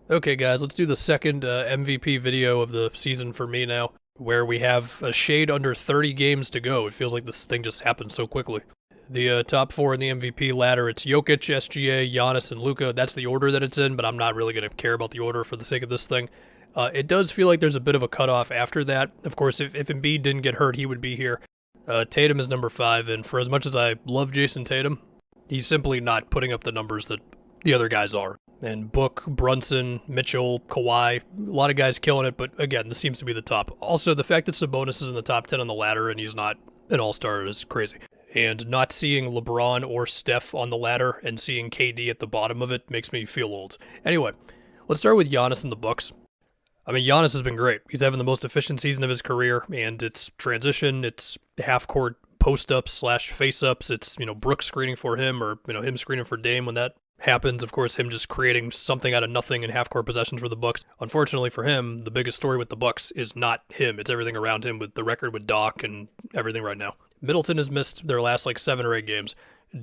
Okay, guys, let's do the second MVP video of the season for me now, where we have a shade under 30 games to go. It feels like this thing just happened so quickly. The top four in the MVP ladder, it's Jokic, SGA, Giannis, and Luka. That's the order that it's in, but I'm not really going to care about the order for the sake of this thing. It does feel like there's a bit of a cutoff after that. Of course, if Embiid didn't get hurt, he would be here. Tatum is number 5, and for as much as I love Jason Tatum, he's simply not putting up the numbers that the other guys are. And Book, Brunson, Mitchell, Kawhi, a lot of guys killing it, but again, this seems to be the top. Also, the fact that Sabonis is in the top 10 on the ladder and he's not an all-star is crazy. And not seeing LeBron or Steph on the ladder and seeing KD at the bottom of it makes me feel old. Anyway, let's start with Giannis and the Bucks. I mean, Giannis has been great. He's having the most efficient season of his career, and it's transition, it's half-court post-ups / face-ups, it's, Brooks screening for him or, him screening for Dame when that happens. Of course, him just creating something out of nothing in half-court possessions for the Bucks. Unfortunately for him, the biggest story with the Bucks is not him. It's everything around him with the record with Doc and everything right now. Middleton has missed their last 7 or 8 games.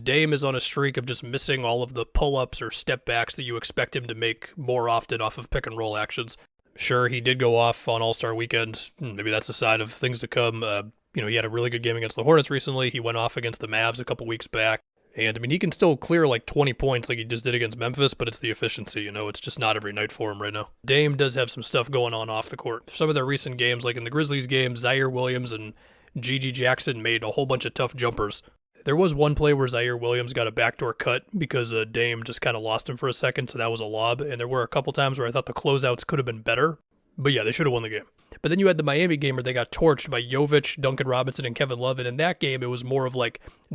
Dame is on a streak of just missing all of the pull-ups or step-backs that you expect him to make more often off of pick-and-roll actions. Sure, he did go off on All-Star Weekend. Maybe that's a sign of things to come. He had a really good game against the Hornets recently. He went off against the Mavs a couple weeks back. And, he can still clear 20 points like he just did against Memphis, but it's the efficiency, it's just not every night for him right now. Dame does have some stuff going on off the court. Some of their recent games, like in the Grizzlies game, Zaire Williams and Gigi Jackson made a whole bunch of tough jumpers. There was one play where Zaire Williams got a backdoor cut because Dame just kind of lost him for a second, so that was a lob. And there were a couple times where I thought the closeouts could have been better. But yeah, they should have won the game. But then you had the Miami game where they got torched by Jovic, Duncan Robinson, and Kevin Love. And in that game, it was more of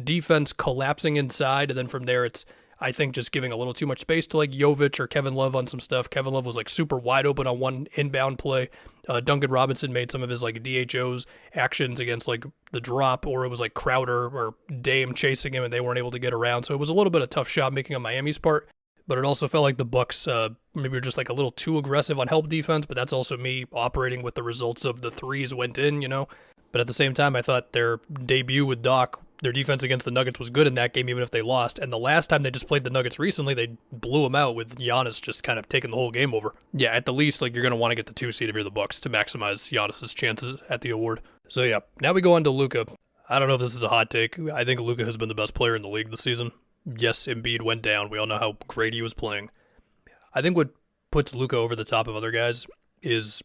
defense collapsing inside. And then from there, it's, I think, just giving a little too much space to Jovic or Kevin Love on some stuff. Kevin Love was super wide open on one inbound play. Duncan Robinson made some of his DHOs actions against the drop, or it was Crowder or Dame chasing him and they weren't able to get around. So it was a little bit of tough shot making on Miami's part. But it also felt like the Bucks maybe were just a little too aggressive on help defense, but that's also me operating with the results of the threes went in, But at the same time, I thought their debut with Doc, their defense against the Nuggets was good in that game, even if they lost. And the last time they just played the Nuggets recently, they blew them out with Giannis just kind of taking the whole game over. Yeah, at the least, you're going to want to get the 2 seed if you're the Bucks to maximize Giannis's chances at the award. So yeah, now we go on to Luka. I don't know if this is a hot take. I think Luka has been the best player in the league this season. Yes, Embiid went down. We all know how great he was playing. I think what puts Luka over the top of other guys is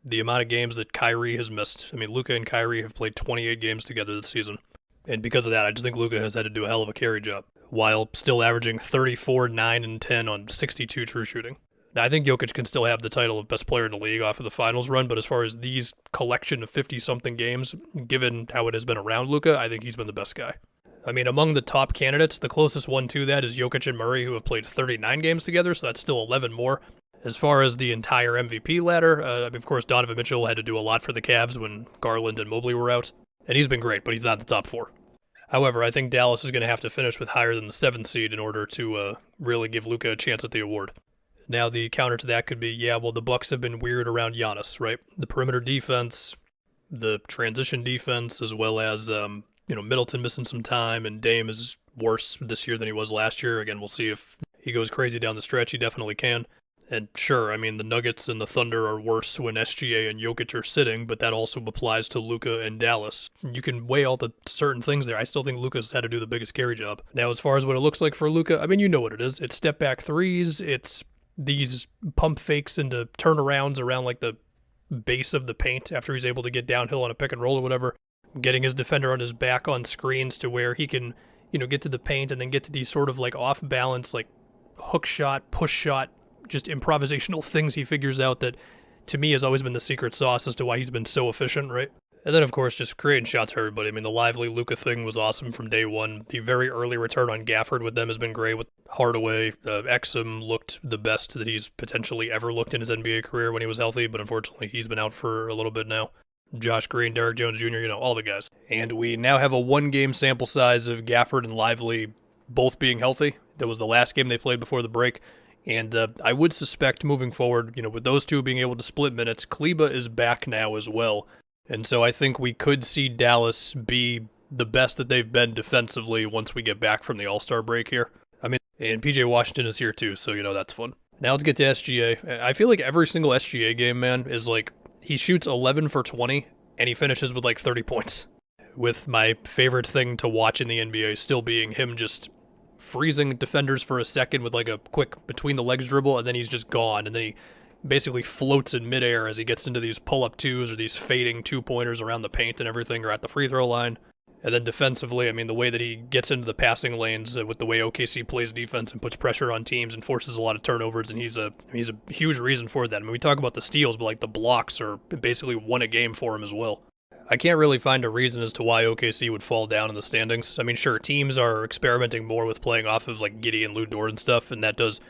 the amount of games that Kyrie has missed. I mean, Luka and Kyrie have played 28 games together this season. And because of that, I just think Luka has had to do a hell of a carry job, while still averaging 34, 9, and 10 on 62 true shooting. Now, I think Jokic can still have the title of best player in the league off of the finals run, but as far as these collection of 50-something games, given how it has been around Luka, I think he's been the best guy. I mean, among the top candidates, the closest one to that is Jokic and Murray, who have played 39 games together, so that's still 11 more. As far as the entire MVP ladder, of course, Donovan Mitchell had to do a lot for the Cavs when Garland and Mobley were out, and he's been great, but he's not in the top 4. However, I think Dallas is going to have to finish with higher than the 7th seed in order to really give Luka a chance at the award. Now, the counter to that could be, the Bucks have been weird around Giannis, right? The perimeter defense, the transition defense, as well as Middleton missing some time, and Dame is worse this year than he was last year. Again, we'll see if he goes crazy down the stretch. He definitely can. And sure, I mean, the Nuggets and the Thunder are worse when SGA and Jokic are sitting, but that also applies to Luka and Dallas. You can weigh all the certain things there. I still think Luka's had to do the biggest carry job. Now, as far as what it looks like for Luka, I mean, you know what it is. It's step-back threes. It's these pump fakes into turnarounds around the base of the paint after he's able to get downhill on a pick and roll or whatever. Getting his defender on his back on screens to where he can, get to the paint and then get to these sort of off balance, hook shot, push shot, just improvisational things he figures out that to me has always been the secret sauce as to why he's been so efficient, right? And then, of course, just creating shots for everybody. I mean, the lively Luka thing was awesome from day one. The very early return on Gafford with them has been great with Hardaway. Exum looked the best that he's potentially ever looked in his NBA career when he was healthy, but unfortunately he's been out for a little bit now. Josh Green, Derrick Jones Jr., all the guys. And we now have a 1-game sample size of Gafford and Lively both being healthy. That was the last game they played before the break. And I would suspect moving forward, with those two being able to split minutes, Kleba is back now as well. And so I think we could see Dallas be the best that they've been defensively once we get back from the All-Star break here. I mean, and PJ Washington is here too, so, that's fun. Now let's get to SGA. I feel like every single SGA game, man, is like he shoots 11 for 20 and he finishes with like 30 points. With my favorite thing to watch in the NBA still being him just freezing defenders for a second with like a quick between the legs dribble, and then he's just gone, and then he basically floats in midair as he gets into these pull-up twos or these fading two-pointers around the paint and everything, or at the free throw line. And then defensively, I mean, the way that he gets into the passing lanes with the way OKC plays defense and puts pressure on teams and forces a lot of turnovers, and he's a huge reason for that. I mean, we talk about the steals, but like the blocks are basically won a game for him as well. I can't really find a reason as to why OKC would fall down in the standings. I mean, sure, teams are experimenting more with playing off of like Giddey and Lou Dort and stuff, and that does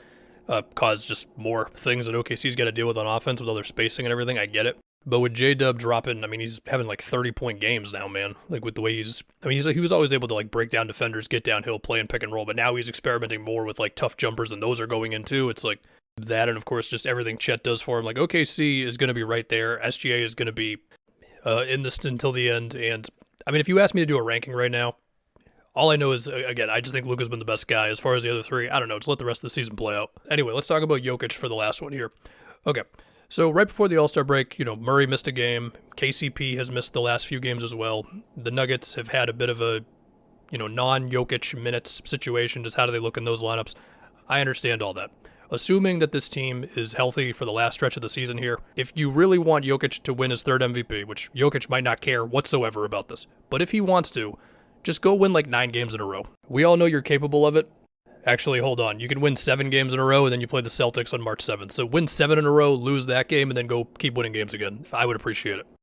cause just more things that OKC's got to deal with on offense with all their spacing and everything. I get it. But with J-Dub dropping, I mean, he's having like 30-point games now, man. Like with the way he was always able to like break down defenders, get downhill, play and pick and roll, but now he's experimenting more with like tough jumpers, and those are going in too. It's like that, and of course, just everything Chet does for him. Like OKC is going to be right there. SGA is going to be in this until the end. And I mean, if you ask me to do a ranking right now, all I know is, again, I just think Luka's been the best guy. As far as the other three, I don't know. Just let the rest of the season play out. Anyway, let's talk about Jokic for the last one here. Okay. So right before the All-Star break, Murray missed a game. KCP has missed the last few games as well. The Nuggets have had a bit of a, non-Jokic minutes situation. Just how do they look in those lineups? I understand all that. Assuming that this team is healthy for the last stretch of the season here, if you really want Jokic to win his third MVP, which Jokic might not care whatsoever about this, but if he wants to, just go win like 9 games in a row. We all know you're capable of it. Actually, hold on. You can win 7 games in a row, and then you play the Celtics on March 7th. So win 7 in a row, lose that game, and then go keep winning games again. I would appreciate it.